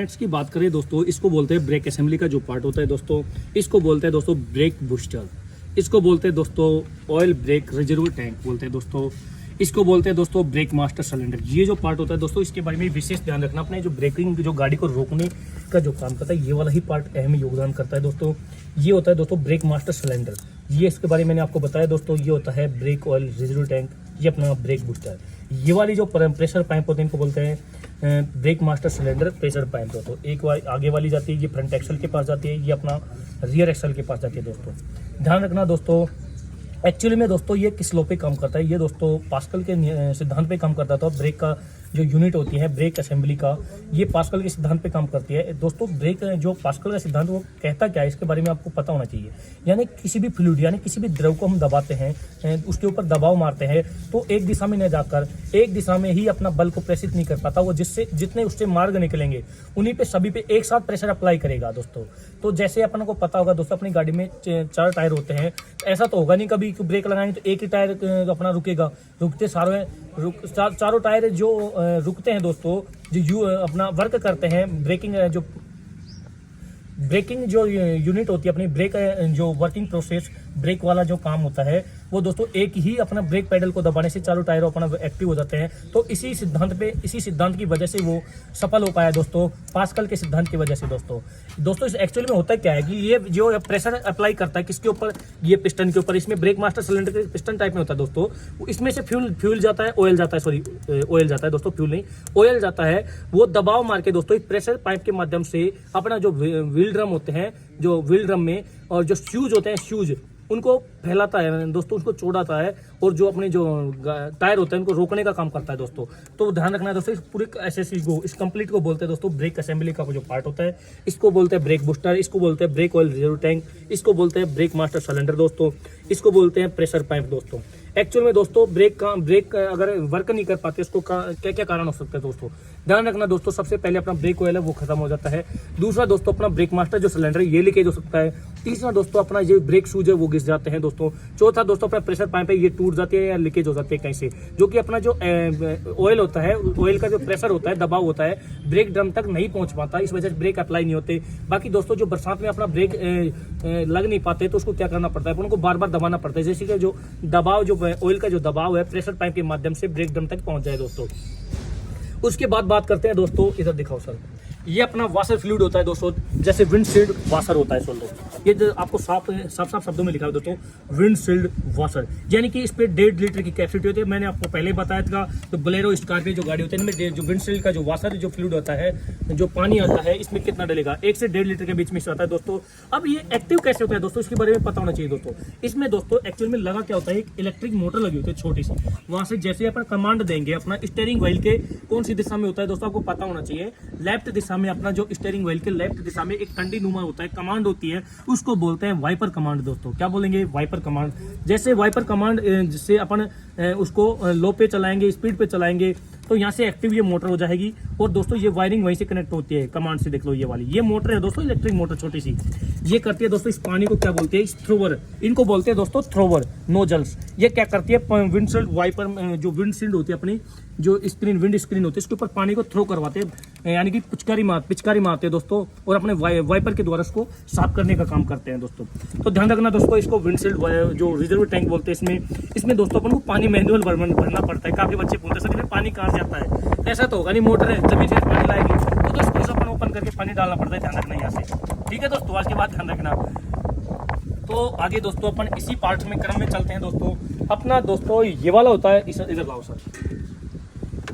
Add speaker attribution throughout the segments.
Speaker 1: Parts की बात करें दोस्तों, इसको बोलते हैं ब्रेक असेंबली का जो पार्ट होता है दोस्तों, इसको बोलते हैं दोस्तों ब्रेक बूस्टर, इसको बोलते हैं दोस्तों ऑयल ब्रेक रिजर्व टैंक बोलते हैं दोस्तों, इसको बोलते हैं दोस्तों ब्रेक मास्टर सिलेंडर। ये जो पार्ट होता है दोस्तों, इसके बारे में विशेष ध्यान रखना। अपने जो ब्रेकिंग जो गाड़ी को रोकने का जो काम करता है, ये वाला ही पार्ट अहम योगदान करता है दोस्तों। ये होता है दोस्तों ब्रेक मास्टर सिलेंडर। ये इसके बारे में मैंने आपको बताया दोस्तों। ये होता है ब्रेक ऑयल रिजर्व टैंक, ये अपना ब्रेक बूस्टर। ये वाली जो प्रेशर पाइप होते हैं इनको बोलते हैं brake master cylinder pressure pipe दोस्तों। एक आगे वाली जाती है, ये फ्रंट एक्सल के पास जाती है, ये अपना रियर एक्सल के पास जाती है दोस्तों। ध्यान रखना दोस्तों, एक्चुअली में दोस्तों ये किस लॉ पे काम करता है, ये दोस्तों पास्कल के सिद्धांत पे काम करता था। ब्रेक का जो यूनिट होती है ब्रेक असेंबली का, ये पास्कल के सिद्धांत पे काम करती है दोस्तों। ब्रेक जो पास्कल का सिद्धांत वो कहता क्या है, इसके बारे में आपको पता होना चाहिए। यानी किसी भी फ्लूइड यानी किसी भी द्रव को हम दबाते हैं, उसके ऊपर दबाव मारते हैं, तो एक दिशा में न जाकर एक दिशा में ही अपना बल को प्रेषित नहीं कर पाता। वो जिससे जितने उससे मार्ग निकलेंगे उन्हीं पे सभी पे एक साथ प्रेशर अप्लाई करेगा दोस्तों। तो जैसे अपन को पता होगा दोस्तों, अपनी गाड़ी में 4 टायर होते हैं। ऐसा तो होगा नहीं कभी कि ब्रेक लगाएंगे तो एक ही टायर अपना रुकेगा। रुकते चारों टायर जो रुकते हैं दोस्तों, जो अपना वर्क करते हैं, ब्रेकिंग जो यूनिट होती है अपनी, ब्रेक जो वर्किंग प्रोसेस ब्रेक वाला जो काम होता है वो दोस्तों एक ही अपना ब्रेक पेडल को दबाने से चारों टायर अपना एक्टिव हो जाते हैं। तो इसी सिद्धांत की वजह से वो सफल हो पाया दोस्तों, पास्कल के सिद्धांत की वजह से दोस्तों इस एक्चुअली में होता क्या है कि ये जो प्रेशर अप्लाई करता है किसके ऊपर, ये पिस्टन के ऊपर। इसमें ब्रेक मास्टर सिलेंडर के पिस्टन टाइप में होता है दोस्तों। इसमें से फ्यूल जाता है, ऑयल जाता है दोस्तों, फ्यूल नहीं ऑयल जाता है। वो दबाव मार के दोस्तों प्रेशर पाइप के माध्यम से अपना जो व्हील ड्रम होते हैं, जो व्हील ड्रम में और जो शूज होते हैं, शूज उनको फैलाता है दोस्तों, उसको चौड़ाता है, और जो अपने जो टायर होते हैं उनको रोकने का काम करता है दोस्तों। तो ध्यान रखना है दोस्तों, इस पूरे एसएससी को, इस कंप्लीट को बोलते हैं दोस्तों ब्रेक असेंबली का जो पार्ट होता है। इसको बोलते हैं ब्रेक बूस्टर, इसको बोलते हैं ब्रेक ऑयल रिजर्व टैंक, इसको बोलते हैं ब्रेक मास्टर सिलेंडर दोस्तों, इसको बोलते हैं प्रेशर पाइप दोस्तों। एक्चुअल में दोस्तों ब्रेक अगर वर्क नहीं कर पाते, इसको क्या क्या कारण हो सकते हैं दोस्तों। ध्यान रखना दोस्तों, सबसे पहले अपना ब्रेक ऑयल है वो खत्म हो जाता है। दूसरा दोस्तों अपना ब्रेक मास्टर जो सिलेंडर है ये लीकेज हो सकता है। तीसरा दोस्तों अपना ये ब्रेक शूज है वो घिस जाते हैं दोस्तों। चौथा दोस्तों अपना प्रेशर पाइप है ये टूट जाती है या लीकेज हो जाती है कहीं से, जो कि अपना जो ऑयल होता है, ऑयल का जो प्रेशर होता है, दबाव होता है, ब्रेक ड्रम तक नहीं पहुंच पाता। इस वजह से ब्रेक अप्लाई नहीं होते। बाकी दोस्तों जो बरसात में अपना ब्रेक लग नहीं पाते तो उसको क्या करना पड़ता है, उनको बार बार दबाना पड़ता है, जैसे कि जो दबाव जो ऑयल का जो दबाव है प्रेशर पाइप के माध्यम से ब्रेक ड्रम तक पहुंच जाए दोस्तों। उसके बाद बात करते हैं दोस्तों, इधर दिखाओ सर, ये अपना वाशर फ्लूइड होता है दोस्तों, जैसे विंडशील्ड वाशर होता है दोस्तों। ये जो आपको साफ शब्दों में लिखा है दोस्तों, विंडशील्ड वाशर, यानी कि इस पे 1.5 लीटर की कैपेसिटी होती है। मैंने आपको पहले बताया था, तो बोलेरो स्कॉर्पियो जो गाड़ी होती है इनमें जो विंडशील्ड का जो वाशर जो फ्लूइड होता है, जो पानी आता है, इसमें कितना डलेगा, 1 से 1.5 लीटर के बीच में आता है दोस्तों। अब ये एक्टिव कैसे होता है दोस्तों, इसके बारे में पता होना चाहिए दोस्तों। इसमें दोस्तों एक्चुअल में लगा क्या होता है, एक इलेक्ट्रिक मोटर लगी होती है छोटी सी, वहां से जैसे अपन कमांड देंगे अपना स्टीयरिंग व्हील के कौन सी दिशा में होता है दोस्तों, आपको पता होना चाहिए। लेफ्ट दिशा में अपना जो स्टीयरिंग व्हील के लेफ्ट दिशा में एक कंडी नुमा होता है, कमांड होती है, उसको बोलते हैं वाइपर कमांड दोस्तों। क्या बोलेंगे, वाइपर कमांड। जैसे वाइपर कमांड जिससे अपन उसको लो पे चलाएंगे, स्पीड पे चलाएंगे, तो यहाँ से एक्टिव ये मोटर हो जाएगी। और दोस्तों ये वायरिंग वहीं से कनेक्ट होती है कमांड से, देख लो ये वाली ये मोटर है दोस्तों, इलेक्ट्रिक मोटर छोटी सी। ये करती है दोस्तों इस पानी को क्या बोलते हैं, थ्रोवर, इनको बोलते हैं दोस्तों थ्रोवर नोजल्स। ये क्या करती है, विंडशील्ड वाइपर जो विंडशील्ड होती है अपनी, जो स्क्रीन विंड स्क्रीन होती है, इसके ऊपर पानी को थ्रो करवाते हैं, यानी कि पिचकारी मारते हैं दोस्तों, और अपने वाइपर के द्वारा उसको साफ करने का काम करते हैं दोस्तों। तो ध्यान रखना दोस्तों, इसको विंडशील्ड जो रिजर्व टैंक बोलते हैं। इसमें दोस्तों अपन को पानी मैनुअल भरना पड़ता है। काफी बच्चे पूछते हैं सर पानी कहाँ से आता है, ऐसा तो होगा नहीं, मोटर है जब से पानी लाएगी तो दोस्तों अपन ओपन करके पानी डालना पड़ता है। ध्यान रखना यहाँ से, ठीक है दोस्तों, आज के बाद ध्यान रखना। तो आगे दोस्तों अपन इसी पार्ट में क्रम में चलते हैं दोस्तों। अपना दोस्तों ये वाला होता है, इधर लाओ सर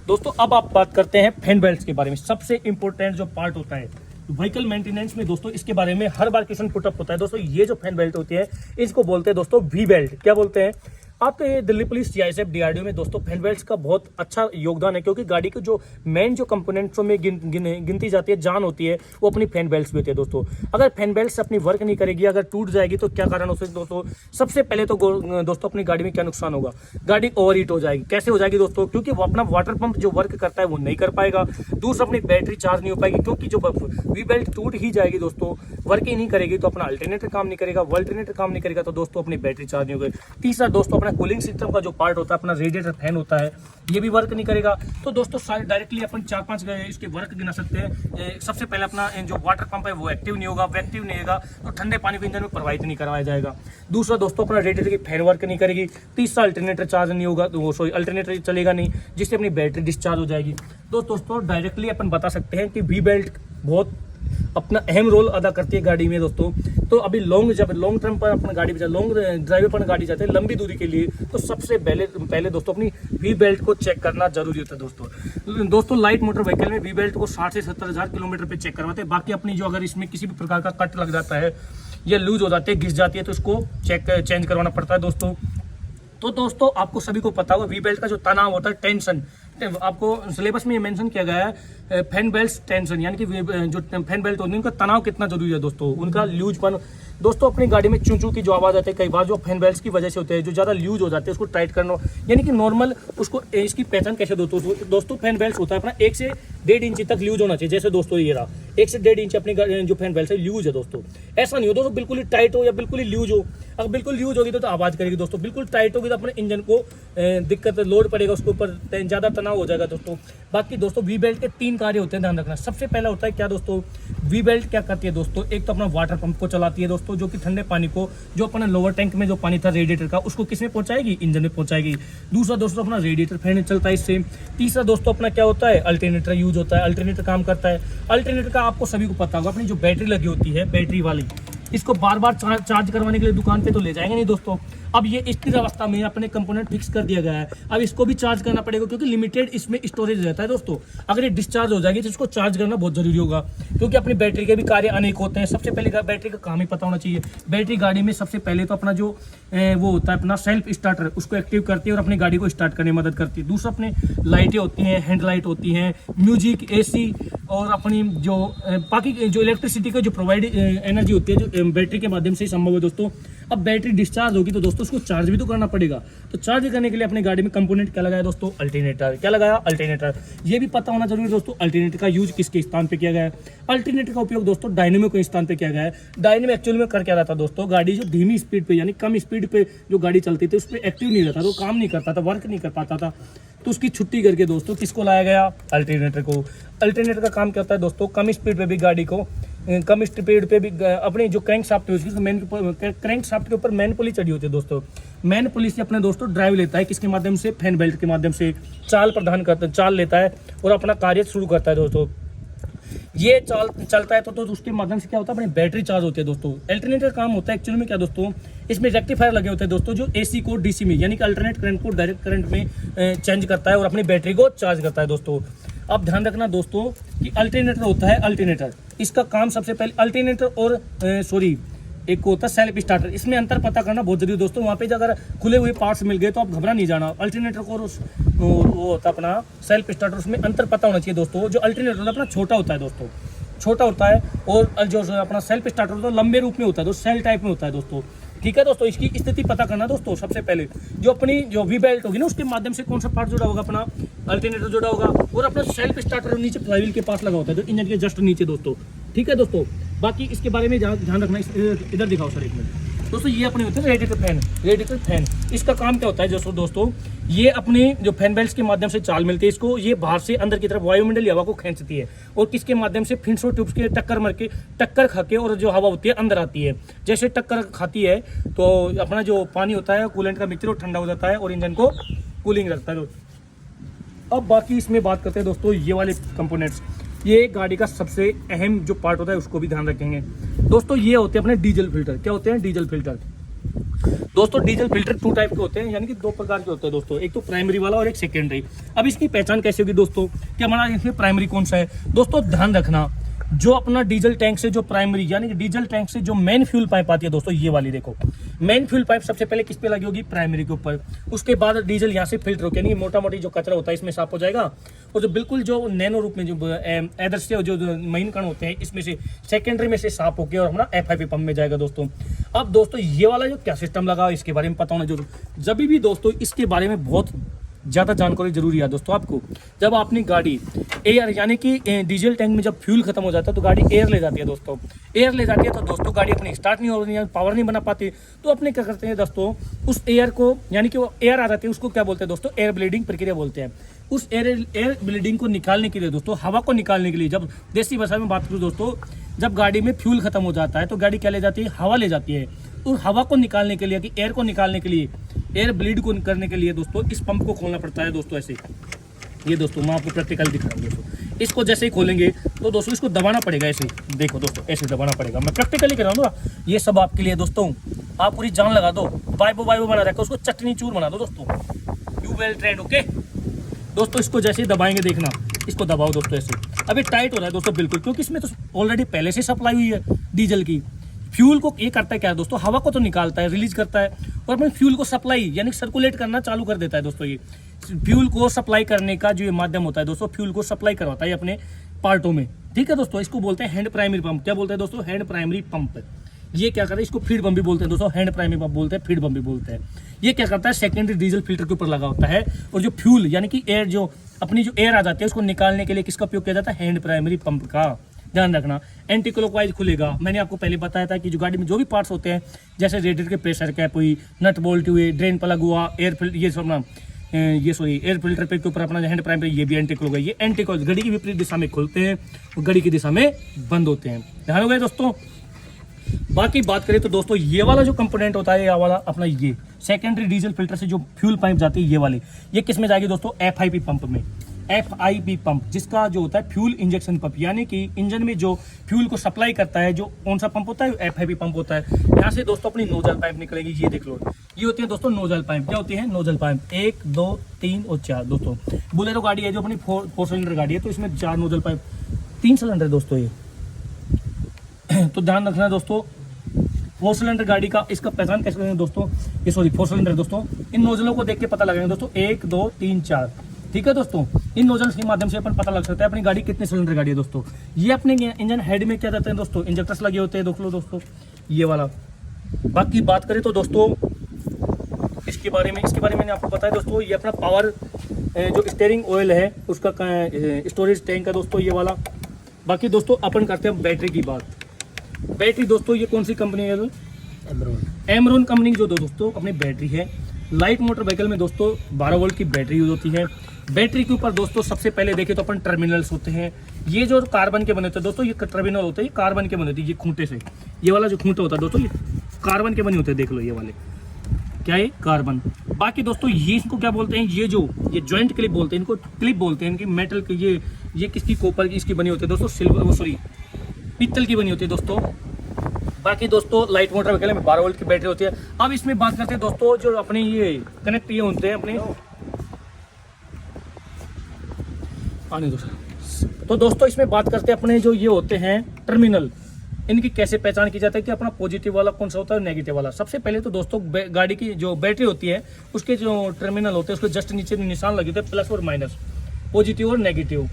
Speaker 1: दोस्तों। अब आप बात करते हैं फैन बेल्ट के बारे में, सबसे इंपॉर्टेंट जो पार्ट होता है व्हीकल मेंटेनेंस में दोस्तों। इसके बारे में हर बार क्वेश्चन पुटअप होता है दोस्तों। ये जो फैन बेल्ट होती है इसको बोलते हैं दोस्तों वी बेल्ट। क्या बोलते हैं, आपके ये दिल्ली पुलिस, सीआईएसएफ, डीआरडीओ में दोस्तों फैन बेल्ट्स का बहुत अच्छा योगदान है, क्योंकि गाड़ी के जो मेन जो कंपोनेंट्सों में गिनती जाती है, जान होती है, वो अपनी फैन बेल्ट्स भी होती है दोस्तों। अगर फैन बेल्ट्स अपनी वर्क नहीं करेगी, अगर टूट जाएगी तो क्या कारण हो सकते दोस्तों। सबसे पहले तो दोस्तों अपनी गाड़ी में क्या नुकसान होगा, गाड़ी ओवरहीट हो जाएगी। कैसे हो जाएगी दोस्तों, क्योंकि वो अपना वाटर पंप जो वर्क करता है वो नहीं कर पाएगा। दूसरा अपनी बैटरी चार्ज नहीं हो पाएगी, क्योंकि जो वी बेल्ट टूट ही जाएगी दोस्तों, वर्क ही नहीं करेगी तो अपना अल्टरनेटर काम नहीं करेगा, वो अल्टरनेटर काम नहीं करेगा तो दोस्तों अपनी बैटरी चार्ज नहीं होगी। तीसरा दोस्तों अपना कूलिंग सिस्टम का जो पार्ट होता है, अपना रेडिएटर फैन होता है, ये भी वर्क नहीं करेगा। तो दोस्तों डायरेक्टली अपन 4-5 इसके वर्क गिना सकते हैं। सबसे पहले अपना जो वाटर पंप है वो एक्टिव नहीं होगा, एक्टिव नहीं होगा तो ठंडे पानी को इंजन में प्रवाहित नहीं करवाया जाएगा। दूसरा दोस्तों अपना रेडिएटर की फैन वर्क नहीं करेगी। तीसरा अल्टरनेटर चार्ज नहीं होगा, तो सॉरी अल्टरनेटर चलेगा नहीं, जिससे अपनी बैटरी डिस्चार्ज हो जाएगी। तो दोस्तों डायरेक्टली अपन बता सकते हैं कि वी बेल्ट बहुत अपना अहम रोल अदा करती है गाड़ी में दोस्तों। तो अभी जब लॉन्ग टर्म पर अपना गाड़ी पे लॉन्ग ड्राइव पर गाड़ी जाते हैं लंबी दूरी के लिए, तो सबसे पहले दोस्तों अपनी वी बेल्ट को चेक करना जरूरी होता है दोस्तों। लाइट मोटर व्हीकल में वी बेल्ट को 60 से 70 हज़ार किलोमीटर पे चेक करवाते हैं। बाकी अपनी जो अगर इसमें किसी भी प्रकार का कट लग जाता है या लूज हो जाती है, घिस जाती है, तो इसको चेंज करवाना पड़ता है दोस्तों। तो दोस्तों आपको सभी को पता होगा वी बेल्ट का जो तनाव होता है, टेंशन, आपको सिलेबस में ये मेंशन किया गया है फैन बेल्ट टेंशन, यानी कि जो फैन बेल्ट होती है उनका तनाव कितना जरूरी है दोस्तों, उनका लूजपन। दोस्तों अपनी गाड़ी में चूं चूं की जो आवाज़ आती है कई बार जो फैन बेल्ट की वजह से होते हैं, जो ज़्यादा लूज हो जाते हैं, उसको टाइट करना, यानी कि नॉर्मल उसको इसकी पहचान कैसे दोस्तों फैन बेल्ट होता है अपना 1 से 1.5 इंच तक लूज होना चाहिए। जैसे दोस्तों ये रहा 1 से 1.5 इंच अपनी जो फैन बेल्ट है लूज है दोस्तों। ऐसा नहीं हो दोस्तों बिल्कुल ही टाइट हो या बिल्कुल ही लूज हो। अगर बिल्कुल लूज होगी तो आवाज़ करेगी दोस्तों, बिल्कुल टाइट होगी तो अपने इंजन को दिक्कत लोड पड़ेगा, उसके ऊपर ज़्यादा तनाव हो जाएगा दोस्तों। बाकी दोस्तों वी बेल्ट के 3 कार्य होते हैं, ध्यान रखना। सबसे पहला होता है क्या दोस्तों, वी बेल्ट क्या करती है दोस्तों, एक तो अपना वाटर पंप को चलाती है दोस्तों, जो कि ठंडे पानी को, जो अपना लोअर टैंक में जो पानी था रेडिएटर का, उसको किसमें पहुंचाएगी, इंजन में पहुंचाएगी। दूसरा दोस्तों अपना रेडिएटर फैन चलता है इससे। तीसरा दोस्तों अपना क्या होता है, अल्टरनेटर यूज होता है, अल्टरनेटर काम करता है। अल्टरनेटर का आपको सभी को पता होगा, अपनी जो बैटरी लगी होती है बैटरी वाली, इसको बार बार चार्ज करवाने के लिए दुकान पे तो ले जाएंगे नहीं दोस्तों। अब ये स्थिर अवस्था में अपने कंपोनेंट फिक्स कर दिया गया है, अब इसको भी चार्ज करना पड़ेगा क्योंकि लिमिटेड इसमें स्टोरेज रहता है दोस्तों। अगर ये डिस्चार्ज हो जाएगी तो इसको चार्ज करना बहुत जरूरी होगा, क्योंकि अपनी बैटरी के भी कार्य अनेक होते हैं। सबसे पहले बैटरी का काम ही पता होना चाहिए। बैटरी गाड़ी में सबसे पहले तो अपना जो वो होता है अपना सेल्फ स्टार्टर, उसको एक्टिव करती है और अपनी गाड़ी को स्टार्ट करने में मदद करती है। दूसरा अपने लाइटें होती हैं, हैंड लाइट होती हैं, म्यूजिक, AC और अपनी जो बाकी जो इलेक्ट्रिसिटी का जो प्रोवाइड एनर्जी होती है जो बैटरी के माध्यम से ही संभव है दोस्तों। अब बैटरी डिस्चार्ज होगी तो दोस्तों उसको चार्ज भी तो करना पड़ेगा। तो चार्ज करने के लिए अपनी गाड़ी में कंपोनेंट क्या लगाया दोस्तों, अल्टरनेटर। क्या लगाया, अल्टरनेटर। ये भी पता होना जरूरी है दोस्तों, अल्टरनेटर का यूज किसके स्थान पे किया गया है। अल्टरनेटर का उपयोग दोस्तों डायनेमो के स्थान पे किया गया है। डायनेमो एक्चुअली में कर क्या रहा था दोस्तों, गाड़ी जो धीमी स्पीड पे यानी कम स्पीड पे जो गाड़ी चलती थी उस पर एक्टिव नहीं रहता था, तो काम नहीं करता था, वर्क नहीं कर पाता था, तो उसकी छुट्टी करके दोस्तों किसको लाया गया, अल्टरनेटर को। अल्टरनेटर का काम क्या होता है दोस्तों, कम स्पीड पे भी गाड़ी को, कम स्पीड पे भी अपने जो क्रैंक शाफ्ट है उसकी क्रैंक शाफ्ट के ऊपर मैन पुली चढ़ी होती है दोस्तों। मैन पुली से अपने दोस्तों ड्राइव लेता है, किसके माध्यम से, फैन बेल्ट के माध्यम से चाल प्रदान करता है, चाल लेता है और अपना कार्य शुरू करता है दोस्तों। ये चाल चलता है तो उसके माध्यम से क्या होता है, अपनी बैटरी चार्ज होती है दोस्तों। अल्टरनेटर काम होता है एक्चुअली में क्या दोस्तों, इसमें रेक्टिफायर लगे होते हैं दोस्तों, जो AC को DC में यानी कि अल्टरनेट करंट को डायरेक्ट करंट में चेंज करता है और अपनी बैटरी को चार्ज करता है दोस्तों। अब ध्यान रखना दोस्तों कि अल्टरनेटर होता है, अल्टरनेटर इसका काम सबसे पहले अल्टरनेटर और एक को होता है सेल्फ स्टार्टर, इसमें अंतर पता करना बहुत जरूरी है दोस्तों। वहाँ पे अगर खुले हुए पार्ट्स मिल गए तो आप घबरा नहीं जाना। अल्टरनेटर को वो होता है अपना सेल्फ स्टार्टर, उसमें अंतर पता होना चाहिए दोस्तों। जो अल्टरनेटर होता है अपना छोटा होता है दोस्तों, छोटा होता है, और जो अपना सेल्फ स्टार्टर होता है लंबे रूप में होता है, सेल टाइप में होता है दोस्तों। ठीक है दोस्तों, इसकी स्थिति पता करना दोस्तों। सबसे पहले जो अपनी जो वी बेल्ट होगी ना, उसके माध्यम से कौन सा पार्ट जुड़ा होगा, अपना अल्टरनेटर जुड़ा होगा, और अपना सेल्फ स्टार्टर नीचे फ्लाईव्हील के पास लगा होता है, तो इंजन के जस्ट नीचे दोस्तों। ठीक है दोस्तों, बाकी इसके बारे में ध्यान रखना। इधर दिखाओ सर एक मिनट दोस्तों, ये अपने होते हैं रेडिएटर फैन। रेडिएटर फैन इसका काम क्या होता है दोस्तों, ये अपने जो फैन बेल्ट के माध्यम से चाल मिलती है इसको, ये बाहर से अंदर की तरफ वायुमंडलीय हवा को खींचती है, और किसके माध्यम से, फिन्सो ट्यूब्स के टक्कर खा के, और जो हवा होती है अंदर आती है। जैसे टक्कर खाती है तो अपना जो पानी होता है कूलेंट का मिक्सचर ठंडा हो जाता है और इंजन को कूलिंग रखता है। अब बाकी इसमें बात करते हैं दोस्तों ये वाले कंपोनेंट्स। ये गाड़ी का सबसे अहम जो पार्ट होता है उसको भी ध्यान रखेंगे दोस्तों। ये होते हैं अपने डीजल फिल्टर। क्या होते हैं, डीजल फिल्टर दोस्तों। डीजल फिल्टर 2 टाइप के होते हैं, यानी कि 2 प्रकार के होते हैं दोस्तों, एक तो प्राइमरी वाला और एक सेकेंडरी। अब इसकी पहचान कैसे होगी दोस्तों, कि हमारा इसमें प्राइमरी कौन सा है दोस्तों। ध्यान रखना, जो अपना डीजल टैंक से जो प्राइमरी यानी कि डीजल टैंक से जो मेन फ्यूल पाइप आती है दोस्तों, ये वाली देखो, मेन फ्यूल पाइप सबसे पहले किस पे लगी होगी, प्राइमरी के ऊपर। उसके बाद डीजल यहाँ से फिल्टर होकर, यानी मोटा मोटी जो कचरा होता है इसमें साफ हो जाएगा, और जो बिल्कुल जो नैनो रूप में जो एदर से जो महीन कण होते हैं इसमें से सेकेंडरी में से साफ होकर और अपना FIP पंप में जाएगा दोस्तों। अब दोस्तों ये वाला जो क्या सिस्टम लगा इसके बारे में पता होना जरूर। जब भी दोस्तों इसके बारे में बहुत ज़्यादा जानकारी जरूरी है दोस्तों आपको। जब आपने गाड़ी एयर यानी कि डीजल टैंक में जब फ्यूल खत्म हो जाता है तो गाड़ी एयर ले जाती है दोस्तों। एयर ले जाती है तो दोस्तों गाड़ी अपनी स्टार्ट नहीं हो रही है, पावर नहीं बना पाती। तो अपने क्या करते हैं दोस्तों, उस एयर को यानी कि वो एयर आ जाती है, उसको क्या बोलते हैं दोस्तों, एयर ब्लीडिंग प्रक्रिया बोलते हैं। उस एयर ब्लीडिंग को निकालने के लिए दोस्तों, हवा को निकालने के लिए, जब देसी भाषा में बात करूँ दोस्तों, जब गाड़ी में फ्यूल खत्म हो जाता है तो गाड़ी क्या ले जाती है, हवा ले जाती है। उस हवा को निकालने के लिए, कि एयर को निकालने के लिए, एयर ब्लीड को करने के लिए दोस्तों इस पंप को खोलना पड़ता है दोस्तों। ऐसे ये दोस्तों मैं आपको प्रैक्टिकल दिखा रहा हूँ दोस्तों। इसको जैसे ही खोलेंगे तो दोस्तों इसको दबाना पड़ेगा, ऐसे देखो दोस्तों, ऐसे दबाना पड़ेगा। मैं प्रैक्टिकली कर रहा हूँ ना, ये सब आपके लिए दोस्तों। आप पूरी जान लगा दो, बाइबो बना रखा, उसको चटनी चूर बना दो दोस्तों। यू वेल ट्रेंड, ओके दोस्तों। इसको जैसे ही दबाएंगे देखना, इसको दबाओ दोस्तों ऐसे। अभी टाइट हो रहा है दोस्तों बिल्कुल, क्योंकि इसमें तो ऑलरेडी पहले से सप्लाई हुई है डीजल की। फ्यूल को ये करता है क्या है दोस्तों, हवा को तो निकालता है, रिलीज करता है, और अपने फ्यूल को सप्लाई यानी सर्कुलेट करना चालू कर देता है दोस्तों। ये फ्यूल को सप्लाई करने का जो ये माध्यम होता है दोस्तों, फ्यूल को सप्लाई करवाता है अपने पार्टों में, ठीक है दोस्तों। इसको बोलते हैं हैंड प्राइमरी पंप। क्या बोलते हैं दोस्तों, हैंड प्राइमरी पंप। ये क्या करता है, इसको फीड पंप भी बोलते हैं दोस्तों, हैंड प्राइमरी पंप बोलते हैं, फीड पंप भी बोलते हैं। ये क्या करता है, सेकेंडरी डीजल फिल्टर के ऊपर लगा होता है, और जो फ्यूल यानी कि एयर, जो अपनी जो एयर आ जाती है उसको निकालने के लिए किसका उपयोग किया जाता है, हैंड प्राइमरी पंप का। ध्यान रखना, एंटी क्लॉकवाइज खुलेगा। मैंने आपको पहले बताया था कि जो गाड़ी में जो भी पार्ट्स होते हैं, जैसे रेडिएटर के प्रेशर कैप हुई, नट बोल्ट हुए, ड्रेन प्लग हुआ, एयर फिल्टर, एयर फिल्टर पे के ऊपर अपना हैंड प्राइमरी, ये भी एंटी क्लॉक है। ये एंटी क्लॉक घड़ी की विपरीत दिशा में खुलते हैं और घड़ी की दिशा में बंद होते हैं। ध्यान हो गए दोस्तों। बाकी बात करें तो दोस्तों, ये वाला जो कंपोनेंट होता है, ये वाला अपना ये सेकेंडरी डीजल फिल्टर से जो फ्यूल पाइप जाती है, ये वाली, ये किस में जाएगी दोस्तों, FIP पंप में। FIP पंप, जिसका जो होता है फ्यूल इंजेक्शन पंप, यानी कि इंजन में जो फ्यूल को सप्लाई करता है, जो कौन सा पंप होता है, FIP पंप होता है। यहाँ से दोस्तों अपनी नोजल पाइप निकलेगी, ये देख लो, ये होती है दोस्तों नोजल पाइप। क्या होती है नोजल पाइप, 1 2 3 और 4 दोस्तों। बोलेरो गाड़ी है जो अपनी 4 सिलेंडर गाड़ी है, तो इसमें 4 नोजल पाइप, 3 सिलेंडर दोस्तों ये। तो ध्यान रखना दोस्तों, 4 सिलेंडर गाड़ी का इसका पहचान कैसे करेंगे दोस्तों, ये सॉरी 4 सिलेंडर दोस्तों, इन नोजलों को देख के पता लगाएंगे दोस्तों, 1 2 3 4, ठीक है दोस्तों। इन नोजल्स के माध्यम से अपन पता लग सकता है अपनी गाड़ी कितने सिलेंडर गाड़ी है दोस्तों। ये अपने इंजन हेड में क्या जाते हैं दोस्तों, इंजेक्टर्स लगे होते हैं दोस्तों, ये वाला। बाकी बात करें तो दोस्तों इसके बारे में मैंने आपको बताया दोस्तों, ये अपना पावर जो स्टीयरिंग ऑयल है उसका स्टोरेज टैंक है दोस्तों, ये वाला। बाकी दोस्तों अपन करते हैं बैटरी की बात। बैटरी दोस्तों ये कौन सी कंपनी है, एमरॉन कंपनी की जो दोस्तों अपनी बैटरी है। लाइट मोटर व्हीकल में दोस्तों 12 वोल्ट की बैटरी यूज होती है। बैटरी के ऊपर दोस्तों सबसे पहले देखें तो अपन टर्मिनल्स होते हैं। ये जो कार्बन के बने होते हैं दोस्तों, ये टर्मिनल होते हैं, ये कार्बन के बने होते हैं, ये खूंटे से। ये वाला जो खूंटा होता है दोस्तों, ये कार्बन के बने होते हैं, देख लो ये वाले, क्या है, कार्बन। बाकी दोस्तों ये इसको क्या बोलते हैं, ये जॉइंट क्लिप बोलते हैं, इनको क्लिप बोलते हैं, इनकी मेटल की, ये किसकी, कॉपर की इसकी बनी होती है दोस्तों, सिल्वर सॉरी पित्तल की बनी होती है दोस्तों। बाकी दोस्तों लाइट मोटर व्हीकल में 12 वोल्ट की बैटरी होती है। अब इसमें बात करते हैं दोस्तों, जो अपने ये कनेक्ट ये होते हैं अपने आने दो सर। तो दोस्तों इसमें बात करते हैं अपने जो ये होते हैं टर्मिनल, इनकी कैसे पहचान की जाती है कि अपना पॉजिटिव वाला कौन सा होता है, नेगेटिव वाला। सबसे पहले तो दोस्तों गाड़ी की जो बैटरी होती है उसके जो टर्मिनल होते हैं उसके जस्ट नीचे निशान लगे होते हैं, प्लस और माइनस, पॉजिटिव और नेगेटिव।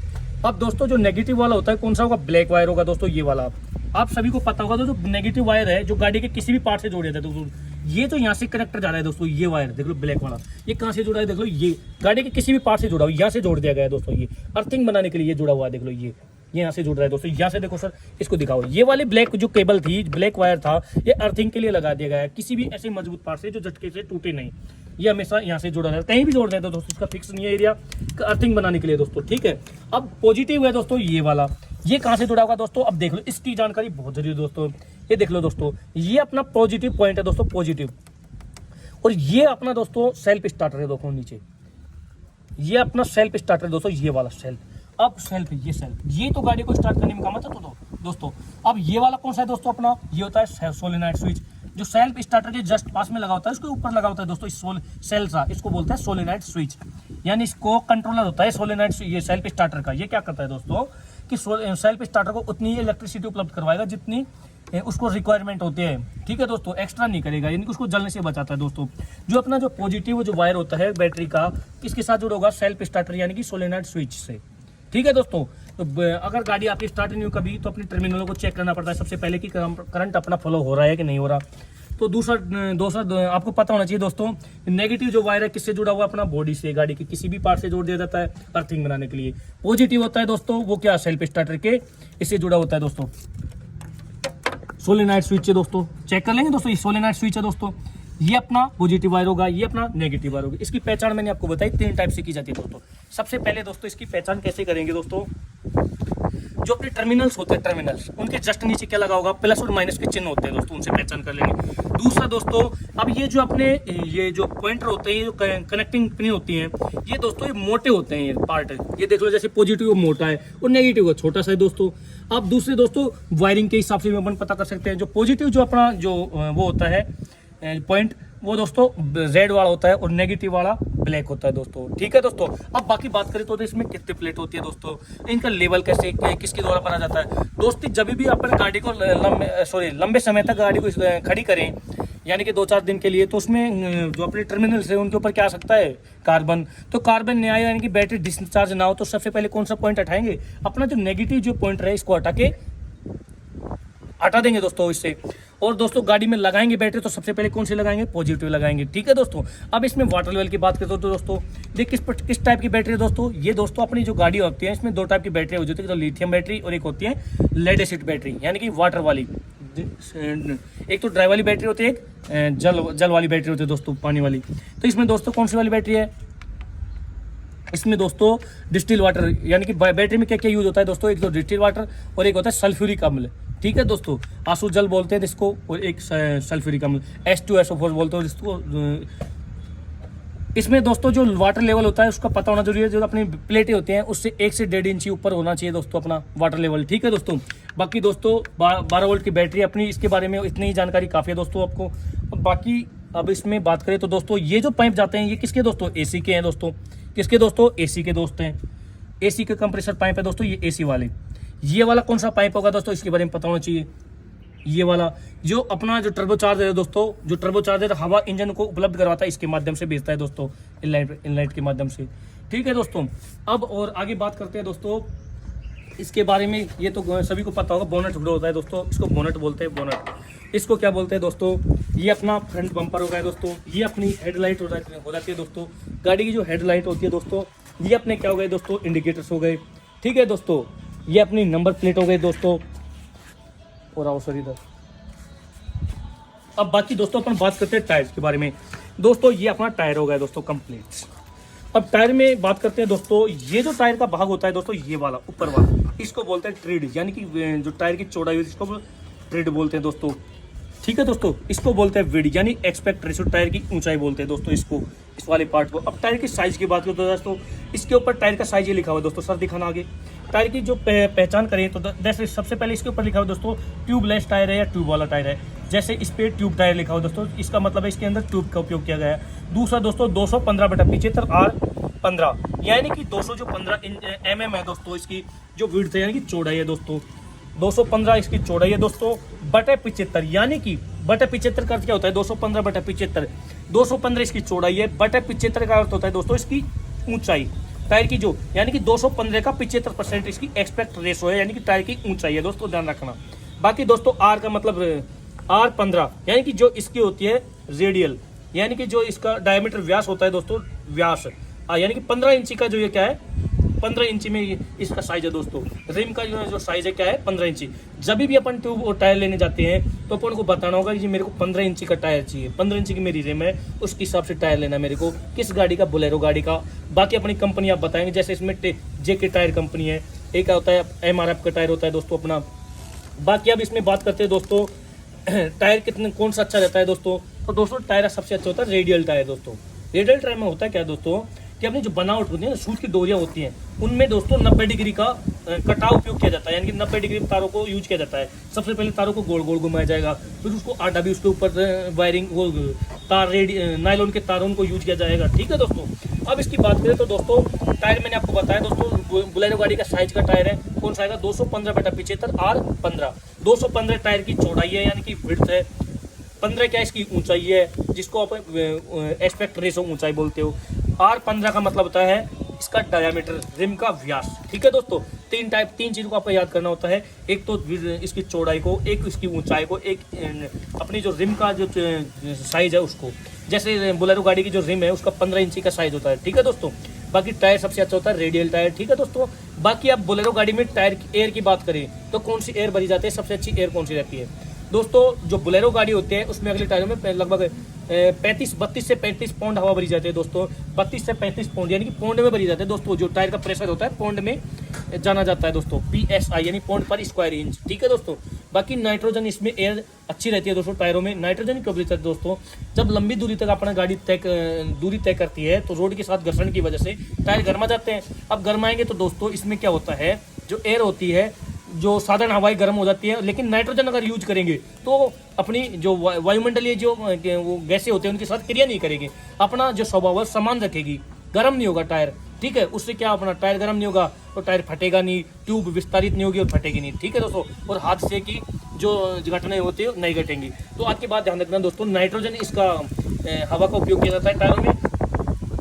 Speaker 1: अब दोस्तों जो नेगेटिव वाला होता है कौन सा होगा, ब्लैक वायर होगा दोस्तों, ये वाला। आप सभी को पता होगा जो नेगेटिव वायर है जो गाड़ी के किसी भी पार्ट से जोड़े जाते हैं दोस्तों, ये जो यहाँ से कनेक्टर जा रहा है दोस्तों, ये वायर देख लो ब्लैक वाला, ये कहाँ से जुड़ा है देख लो, ये गाड़ी के किसी भी पार्ट से जुड़ा हुआ, यहाँ से जोड़ दिया गया है दोस्तों। ये अर्थिंग बनाने के लिए ये जुड़ा हुआ है, देख लो ये यहाँ से जुड़ रहा है दोस्तों। यहाँ से देखो सर, इसको दिखाओ, ये वाली ब्लैक जो केबल थी, ब्लैक वायर था, ये अर्थिंग के लिए लगा दिया गया है, किसी भी ऐसे मजबूत पार्ट से जो झटके से टूटे नहीं। ये हमेशा यहाँ से जुड़ा रहता है, कहीं भी जोड़ देते हैं दोस्तों, इसका फिक्स नहीं है एरिया, अर्थिंग बनाने के लिए दोस्तों, ठीक है। अब पॉजिटिव है दोस्तों ये वाला, ये कहाँ से जुड़ा होगा दोस्तों, अब देख लो, इसकी जानकारी बहुत जरूरी है दोस्तों। ये देख लो दोस्तों, ये अपना पॉजिटिव पॉइंट है दोस्तों, पॉजिटिव। और ये अपना दोस्तों सेल्फ स्टार्टर है दोस्तों, नीचे ये अपना सेल्फ स्टार्टर है दोस्तों, ये वाला सेल्फ। अब सेल्फ, ये तो गाड़ी को स्टार्ट करने में काम आता है तो दोस्तों। अब ये वाला कौन सा है दोस्तों अपना, ये होता है सोलेनॉइड स्विच, जो सेल्फ स्टार्टर के जस्ट पास में लगा होता है, उसके ऊपर लगा होता है दोस्तों इस सेल सा, इसको बोलते हैं सोलेनॉइड स्विच, यानी इसको कंट्रोलर होता है सोलेनॉइड, ये सेल्फ स्टार्टर का। ये क्या करता है दोस्तों कि सेल्फ स्टार्टर को उतनी ही इलेक्ट्रिसिटी उपलब्ध करवाएगा जितनी उसको रिक्वायरमेंट होते हैं, ठीक है दोस्तों, एक्स्ट्रा नहीं करेगा, यानी कि उसको जलने से बचाता है दोस्तों। जो अपना जो पॉजिटिव जो वायर होता है बैटरी का, किसके साथ जुड़ा होगा, सेल्फ स्टार्टर यानी कि सोलेनॉइड स्विच से, ठीक है दोस्तों। तो अगर गाड़ी आपकी स्टार्ट नहीं हो कभी, तो अपनी टर्मिनलों को चेक करना पड़ता है सबसे पहले कि करंट अपना फ्लो हो रहा है कि नहीं हो रहा। तो दूसरा दूसरा आपको पता होना चाहिए दोस्तों, नेगेटिव जो वायर है किससे जुड़ा हुआ है, अपना बॉडी से, गाड़ी के किसी भी पार्ट से जोड़ दिया जाता है अर्थिंग बनाने के लिए। पॉजिटिव होता है दोस्तों वो क्या, सेल्फ स्टार्टर के इससे जुड़ा होता है दोस्तों। सोलेनाइड स्विच है दोस्तों, चेक कर लेंगे दोस्तों, ये सोलेनाइड स्विच है दोस्तों, ये अपना पॉजिटिव वायर होगा, ये अपना नेगेटिव वायर होगा। इसकी पहचान मैंने आपको बताई 3 टाइप से की जाती है दोस्तों। सबसे पहले दोस्तों इसकी पहचान कैसे करेंगे दोस्तों, जो अपने टर्मिनल्स होते हैं, टर्मिनल्स उनके जस्ट नीचे क्या लगा होगा, प्लस और माइनस के चिन्ह होते हैं दोस्तों, उनसे पहचान कर लेंगे। दूसरा दोस्तों, अब ये जो अपने ये जो पॉइंटर होते हैं, ये जो कनेक्टिंग पिन होती हैं, ये दोस्तों ये मोटे होते हैं, ये पार्ट ये देख लो, जैसे पॉजिटिव मोटा है और नेगेटिव है छोटा सा है दोस्तों। अब दूसरे दोस्तों वायरिंग के हिसाब से अपन पता कर सकते हैं, जो पॉजिटिव जो अपना जो वो होता है पॉइंट, वो दोस्तों रेड वाला होता है और नेगेटिव वाला ब्लैक होता है दोस्तों। ठीक है दोस्तों, अब बाकी बात करें तो इसमें कितनी प्लेट होती है दोस्तों, इनका लेवल कैसे किसके द्वारा बना जाता है दोस्तों। जब भी अपन गाड़ी को लंबे समय तक गाड़ी को खड़ी करें, यानी कि 2-4 दिन के लिए, तो उसमें जो अपने टर्मिनल्स है उनके ऊपर क्या आ सकता है, कार्बन। तो कार्बन नहीं आया, यानी कि बैटरी डिस्चार्ज ना हो, तो सबसे पहले कौन सा पॉइंट हटाएंगे, अपना जो नेगेटिव जो पॉइंट है इसको हटा देंगे दोस्तों इससे। और दोस्तों गाड़ी में लगाएंगे बैटरी, तो सबसे पहले कौन सी लगाएंगे, पॉजिटिव लगाएंगे। ठीक है दोस्तों, अब इसमें वाटर लेवल की बात करते हो तो दोस्तों देखिए किस टाइप की बैटरी है दोस्तों। ये दोस्तों अपनी जो गाड़ी होती है इसमें 2 टाइप की बैटरी हो जाती है, तो लिथियम बैटरी और एक होती है लेड एसिड बैटरी, यानी कि वाटर वाली। एक तो ड्राई वाली बैटरी होती है, एक जल वाली बैटरी होती है दोस्तों, पानी वाली। तो इसमें दोस्तों कौन सी वाली बैटरी है, इसमें दोस्तों डिस्टिल वाटर, यानी कि बैटरी में क्या क्या यूज होता है दोस्तों, एक तो डिस्टिल वाटर और एक होता है सल्फ्यूरिक अम्ल। ठीक है दोस्तों, आंसू जल बोलते हैं इसको, और एक सल्फ्यूरिक अम्ल H2SO4 बोलते हैं इसको। इसमें दोस्तों जो वाटर लेवल होता है उसका पता होना जरूरी है, जो अपनी प्लेटें होती हैं उससे 1 से 1.5 इंची ऊपर होना चाहिए दोस्तों अपना वाटर लेवल। ठीक है दोस्तों, बाकी दोस्तों 12 वोल्ट की बैटरी अपनी, इसके बारे में इतनी ही जानकारी काफ़ी है दोस्तों आपको। बाकी अब इसमें बात करें तो दोस्तों ये जो पाइप जाते हैं ये किसके दोस्तों, AC के हैं दोस्तों। किसके दोस्तों, AC के दोस्त हैं। AC के कंप्रेसर पाइप है दोस्तों, ये AC वाले। ये वाला कौन सा पाइप होगा दोस्तों, इसके बारे में पता होना चाहिए। ये वाला जो अपना जो टर्बोचार्जर है दोस्तों, जो टर्बोचार्जर हवा इंजन को उपलब्ध करवाता है, इसके माध्यम से भेजता है दोस्तों, इनलाइट के माध्यम से। ठीक है दोस्तों, अब और आगे बात करते हैं दोस्तों इसके बारे में। ये तो सभी को पता होगा, बोनट होता है दोस्तों, इसको बोनट बोलते हैं, बोनट। इसको क्या बोलते हैं दोस्तों, ये अपना फ्रंट बम्पर हो गया दोस्तों, ये अपनी हेडलाइट हो जाती है दोस्तों, गाड़ी की जो हेडलाइट होती है दोस्तों, ये अपने क्या हो गए दोस्तों, इंडिकेटर्स हो गए। ठीक है दोस्तों, ये अपनी नंबर प्लेट हो गई दोस्तों, और आओ सर इधर। अब बाकी दोस्तों अपन बात करते हैं टायर्स के बारे में दोस्तों। ये अपना टायर हो गया दोस्तों कंप्लीट। अब टायर में बात करते हैं दोस्तों, ये जो टायर का भाग होता है दोस्तों, ये वाला ऊपर वाला, इसको बोलते हैं ट्रिड, यानी कि जो टायर की चौड़ाई होती है इसको ट्रिड बोलते हैं दोस्तों। ठीक है दोस्तों, इसको बोलते हैं विड, यानी एक्सपेक्ट रेशियो, टायर की ऊंचाई बोलते हैं दोस्तों इसको, इस वाले पार्ट को। अब टायर की साइज की बात करें तो दोस्तों, इसके ऊपर टायर का साइज ये लिखा हुआ है दोस्तों, सर दिखाना आगे। टायर की जो पहचान करें तो जैसे सबसे पहले इसके ऊपर लिखा हुआ दोस्तों ट्यूबलेस टायर है या ट्यूब वाला टायर है। जैसे इस पे ट्यूब टायर लिखा हुआ दोस्तों, इसका मतलब है इसके अंदर ट्यूब का उपयोग किया गया है। दूसरा दोस्तों 215/75 R15, यानी कि 215 mm है दोस्तों इसकी जो विड्थ है, यानी कि चौड़ाई है दोस्तों। 215 इसकी चौड़ाई है दोस्तों, बटे 75, यानी कि बटे 75 का अर्थ क्या होता है, 215/75। 215 इसकी चौड़ाई है, बटे 75 का अर्थ होता है दोस्तों इसकी ऊंचाई टायर की, जो यानी कि 215 का 75% इसकी एक्सपेक्ट रेशो है, यानी कि टायर की ऊंचाई है दोस्तों, ध्यान रखना। बाकी दोस्तों R का मतलब R15, यानी कि जो इसकी होती है रेडियल, यानी कि जो इसका डायमीटर व्यास होता है दोस्तों, व्यास यानी कि 15 इंची का जो ये क्या है, 15 इंची में इसका साइज है दोस्तों। रिम का जो साइज है क्या है, 15 इंची। जब भी अपन ट्यूब और टायर लेने जाते हैं तो अपन को बताना होगा कि मेरे को 15 इंची का टायर चाहिए, 15 इंची की मेरी रिम है, उसके हिसाब से टायर लेना मेरे को, किस गाड़ी का, बोलेरो गाड़ी का। बाकी अपनी कंपनी आप बताएंगे, जैसे इसमें JK टायर कंपनी है, एक होता है MRF का टायर होता है दोस्तों अपना। बाकी अब इसमें बात करते हैं दोस्तों टायर कितने कौन सा अच्छा रहता है दोस्तों, तो दोस्तों टायर सबसे अच्छा होता है रेडियल टायर दोस्तों। रेडियल टायर में होता है क्या दोस्तों, कि अपनी जो बनावट होती है, सूत की डोरियां होती हैं, उनमें दोस्तों 90 डिग्री का कटाव उपयोग किया जाता है, यानी कि 90 डिग्री तारों को यूज किया जाता है। सबसे पहले तारों को गोल गोल घुमाया जाएगा, फिर उसको आधा भी उसके ऊपर वायरिंग वो तार नायलॉन के तारों को यूज किया जाएगा। ठीक है दोस्तों, अब इसकी बात करें तो दोस्तों टायर मैंने आपको बताया दोस्तों, बोलेरो गाड़ी का साइज का टायर है, कौन सा आएगा, 215/75 R15। 215 टायर की चौड़ाई है, यानी कि विड्थ है, 15 क्या इसकी ऊंचाई है, जिसको आप एस्पेक्ट रेशो ऊंचाई बोलते हो। R15 का मतलब होता है इसका डायमीटर, रिम का व्यास। ठीक है दोस्तों, तीन चीज़ों को आपको याद करना होता है। एक तो इसकी चौड़ाई को, एक इसकी ऊंचाई को, एक अपनी जो रिम का जो साइज है उसको। जैसे बोलेरो गाड़ी की जो रिम है उसका 15 इंची का साइज होता है, ठीक है दोस्तों। बाकी टायर सबसे अच्छा होता है रेडियल टायर, ठीक है दोस्तों। बाकी आप बोलेरो गाड़ी में टायर एयर की बात करें तो कौन सी एयर भरी जाती है, सबसे अच्छी एयर कौन सी रहती है दोस्तों? जो बोलेरो गाड़ी होती है उसमें अगले टायरों में लगभग 32 से 35 पाउंड हवा भरी जाती है दोस्तों। 32 से 35 पाउंड यानी कि पाउंड में भरी जाती है दोस्तों। जो टायर का प्रेशर होता है पाउंड में जाना जाता है दोस्तों, PSI यानी पाउंड पर स्क्वायर इंच, ठीक है दोस्तों। बाकी नाइट्रोजन इसमें एयर अच्छी रहती है दोस्तों टायरों में। नाइट्रोजन कब रहता है दोस्तों? जब लंबी दूरी तक अपना गाड़ी दूरी तय करती है तो रोड के साथ घर्षण की वजह से टायर गर्मा जाते हैं। अब गर्माएंगे तो दोस्तों इसमें क्या होता है, जो एयर होती है, जो साधारण हवाएं गर्म हो जाती है, लेकिन नाइट्रोजन अगर यूज करेंगे तो अपनी जो वायुमंडलीय जो वो गैसें होते हैं उनके साथ क्रिया नहीं करेगी, अपना जो स्वभाव है समान रखेगी, गर्म नहीं होगा टायर, ठीक है। उससे क्या अपना टायर गर्म नहीं होगा तो टायर फटेगा नहीं, ट्यूब विस्तारित नहीं होगी और फटेगी नहीं, ठीक है दोस्तों। और हादसे की जो घटनाएं होती है नहीं घटेंगी। तो आपकी बात ध्यान रखना दोस्तों, नाइट्रोजन इसका हवा का उपयोग किया जाता है टायरों में।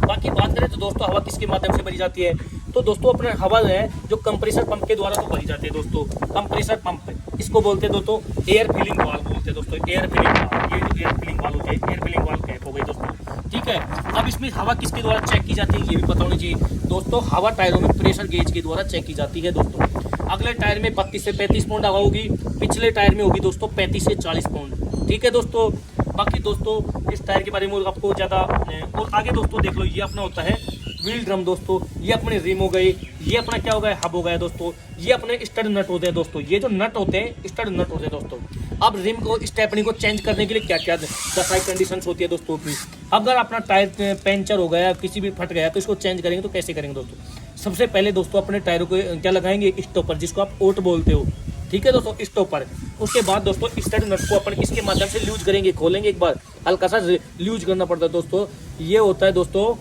Speaker 1: बाकी बात करें तो दोस्तों हवा किसके माध्यम से भरी जाती है, तो दोस्तों अपना हवा है जो कंप्रेसर पंप के द्वारा तो भरी जाती है दोस्तों। कंप्रेसर पंप इसको बोलते हैं दोस्तों एयर फिलिंग वाल्व बोलते हैं दोस्तों, एयर फिलिंग वाल्व। ये जो एयर फिलिंग वाल्व होते हैं, एयर फिलिंग वाल्व कैप हो गई दोस्तों, ठीक है। अब इसमें हवा किसके द्वारा चेक की जाती है ये भी पता होना चाहिए दोस्तों। हवा टायरों में प्रेशर गेज के द्वारा चेक की जाती है दोस्तों। अगले टायर में 32 से 35 पाउंड हवा होगी, पिछले टायर में होगी दोस्तों 35 से 40 पाउंड, ठीक है दोस्तों। बाकी दोस्तों इस टायर के बारे में आपको ज़्यादा और आगे दोस्तों देख लो, ये अपना होता है व्हील ड्रम दोस्तों। ये अपने रिम हो गए, ये अपना क्या हो गया हब हो गया दोस्तों। ये अपने स्टड नट होते हैं दोस्तों, ये जो नट होते हैं स्टड नट होते हैं दोस्तों। अब रिम को स्टेपनी को चेंज करने के लिए क्या क्या दसाई कंडीशंस होती है दोस्तों अपनी। अगर अपना टायर पंचर हो गया, किसी भी फट गया तो इसको चेंज करेंगे तो कैसे करेंगे दोस्तों? सबसे पहले दोस्तों अपने टायरों को क्या लगाएंगे, स्टॉपर, जिसको आप ओट बोलते हो, ठीक है दोस्तों, स्टॉपर। उसके बाद दोस्तों स्टड नट को अपन इसके माध्यम से लूज करेंगे, खोलेंगे एक बार, हल्का सा लूज करना पड़ता है दोस्तों। ये होता है दोस्तों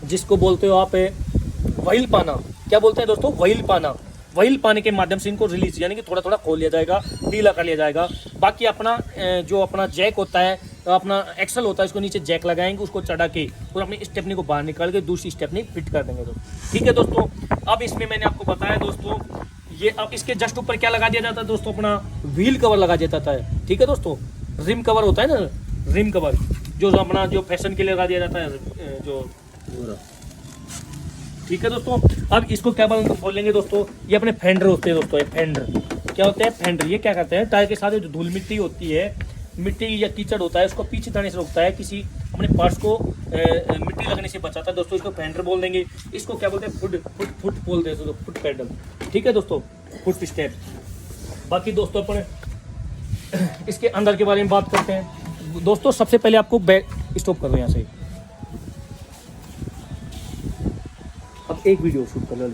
Speaker 1: जिसको बोलते हो आप व्हील पाना। क्या बोलते हैं दोस्तों? व्हील पाना। व्हील पाने के माध्यम से इनको रिलीज यानी कि थोड़ा थोड़ा खोल लिया जाएगा, ढीला कर लिया जाएगा। बाकी अपना जो अपना जैक होता है, अपना एक्सल होता है, इसको नीचे जैक लगाएंगे, उसको चढ़ा के और अपनी स्टेपनी को बाहर निकाल के दूसरी स्टेपनी फिट कर देंगे दोस्तों, ठीक है दोस्तों। अब इसमें मैंने आपको बताया दोस्तों, ये अब इसके जस्ट ऊपर क्या लगा दिया जाता है दोस्तों, अपना व्हील कवर लगा दिया जाता है, ठीक है दोस्तों। रिम कवर होता है ना, रिम कवर जो अपना जो फैशन के लिए लगा दिया जाता है जो, ठीक है दोस्तों। अब इसको क्या बोलेंगे दोस्तों, ये अपने फेंडर होते हैं दोस्तों। ये फेंडर क्या होते हैं? फेंडर ये क्या करते हैं, टायर के साथ जो धूल मिट्टी होती है, मिट्टी या कीचड़ होता है, उसको पीछे जाने से रोकता है, किसी अपने पार्ट्स को मिट्टी लगने से बचाता है दोस्तों। इसको फेंडर बोल देंगे। इसको क्या बोलते हैं? फुट बोलते हैं दोस्तों, फुट पैडल, ठीक है दोस्तों, फुट स्टेप। बाकी दोस्तों अपन इसके अंदर के बारे में बात करते हैं दोस्तों। सबसे पहले आपको बैक स्टॉप करो यहाँ से, अब एक वीडियो शूट कर लो।